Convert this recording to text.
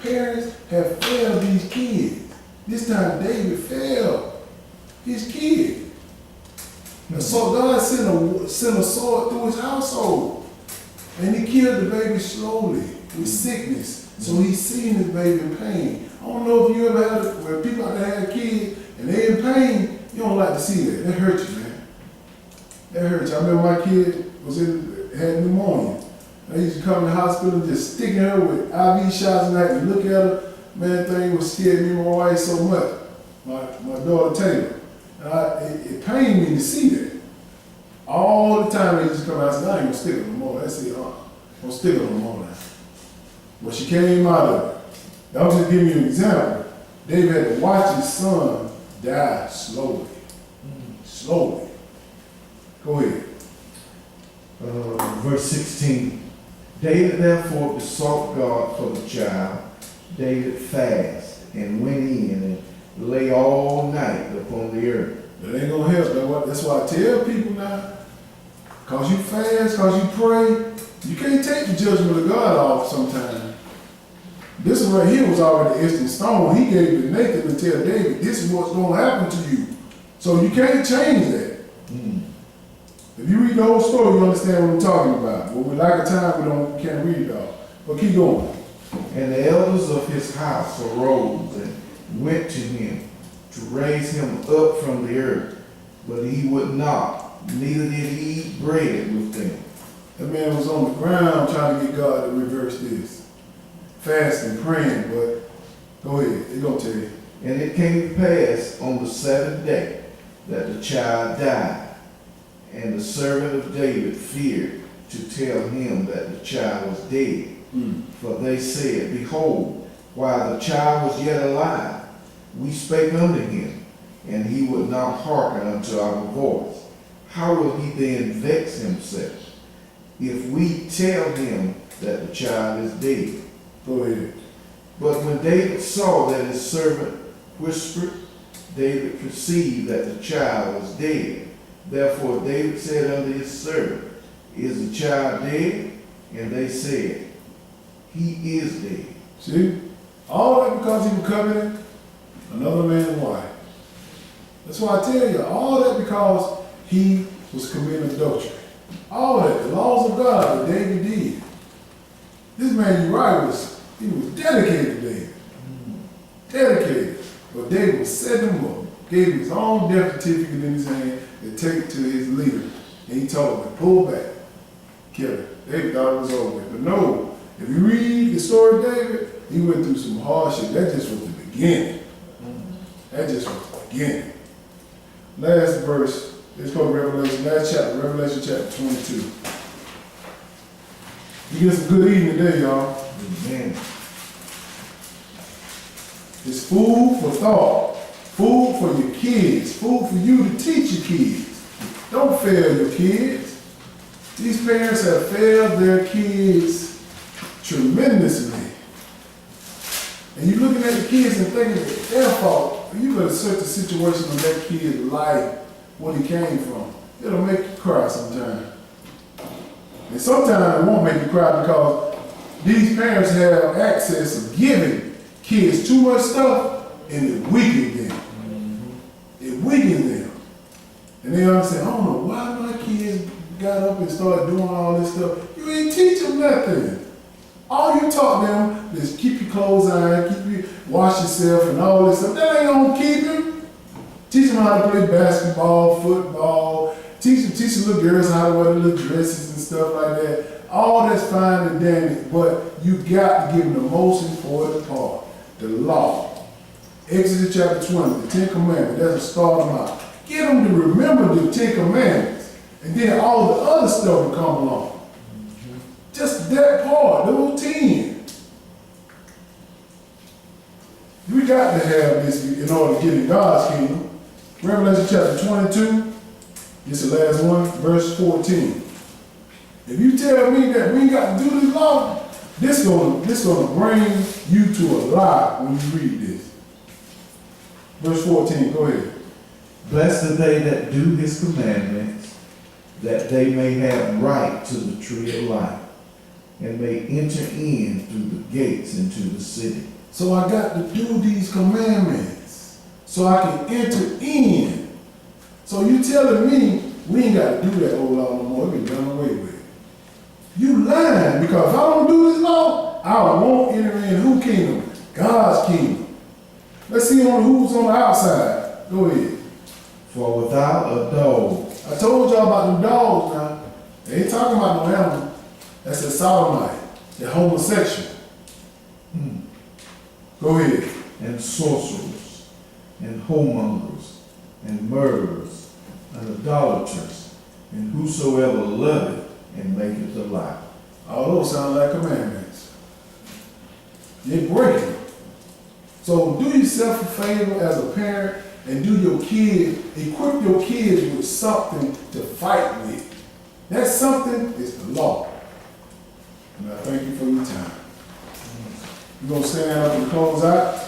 parents have failed these kids. This time David failed his kid. And so God sent a sword through his household. And he killed the baby slowly with sickness. So he's seeing his baby in pain. I don't know if you ever had it where people out there have kids and they're in pain. You don't like to see that. That hurts you, man. That hurts you. I remember my kid had pneumonia. I used to come to the hospital and just sticking her with IV shots and I had to look at her. Man, that thing was scared me and my wife so much. My daughter Taylor. And it pained me to see that. All the time they used to come out and say, I ain't gonna stick her no more. That's it, I'm gonna stick her no more now. But she came out of it. I'm just giving you an example. David had to watch his son die slowly. Slowly. Go ahead. Verse 16. David therefore besought God for the child. David fasted and went in and lay all night upon the earth. That ain't gonna help. That's why I tell people now, cause you fast, cause you pray, you can't take the judgment of God off sometimes. This one right here was already etched in stone. He gave it to Nathan to tell David, this is what's gonna happen to you. So you can't change that. If you read the whole story, you understand what I'm talking about. But with lack of time, we can't read it all. But keep going. And the elders of his house arose and went to him to raise him up from the earth. But he would not, neither did he eat bread with them. That man was on the ground trying to get God to reverse this. Fasting, praying, but go ahead, it's gonna tell you. And it came to pass on the seventh day that the child died. And the servant of David feared to tell him that the child was dead. For they said, behold, while the child was yet alive, we spake unto him, and he would not hearken unto our voice. How will he then vex himself, if we tell him that the child is dead? Go ahead. But when David saw that his servant whispered, David perceived that the child was dead. Therefore David said unto his servant, is the child dead? And they said, he is dead. See? All that because he was covenant another man's wife. That's why I tell you, all that because he was committing adultery. All that, the laws of God that David did. This man Uriah was dedicated to David. Dedicated. But David set him up, gave him his own death certificate in his hand and take it to his leader. And he told him, pull back, kill it. David thought it was over with. But no, if you read the story of David, he went through some hardship. That just was the beginning. That just was the beginning. Last verse, let's go to Revelation, last chapter, Revelation chapter 22. You get some good eating today, y'all. Amen. It's food for thought, food for your kids, food for you to teach your kids. Don't fail your kids. These parents have failed their kids tremendously. And you're looking at the kids and thinking it's their fault. You better search the situation of that kid's life, where he came from. It'll make you cry sometimes. And sometimes it won't make you cry because these parents have access of giving kids too much stuff and it weakens them. It weakens them. And they understand, I don't know why my kids got up and started doing all this stuff. You ain't teach them nothing. All you taught them is keep your clothes on, wash yourself and all this stuff. That ain't gonna keep them. Teach them how to play basketball, football. Teach the little girls how to wear the little dresses and stuff like that. All that's fine and dandy, but you got to give them the most important part, the law. Exodus chapter 20, the 10 Commandments, that's a start them out. Get them to remember the 10 Commandments, and then all the other stuff will come along. Just that part, those 10. We got to have this in order to get in God's kingdom. Revelation chapter 22, this is the last one, verse 14. If you tell me that we ain't got to do this law, this gonna bring you to a lie when you read this. Verse 14, go ahead. Blessed are they that do his commandments, that they may have right to the tree of life, and may enter in through the gates into the city. So I got to do these commandments so I can enter in. So you telling me we ain't got to do that old law no more. It been done away with. You lying, because if I don't do this law, I won't enter in who kingdom? God's kingdom. Let's see who's on the outside. Go ahead. For without a dog, I told y'all about them dogs now. They ain't talking about no animal. That's a sodomite. They're homosexual. Go ahead. and sorcerers, and whoremongers, and murderers, and idolaters, and whosoever loveth and maketh a lie. All those sound like commandments. They break them. So do yourself a favor as a parent and do your kids, equip your kids with something to fight with. That something is the law. And I thank you for your time. You're going to stand up and close out?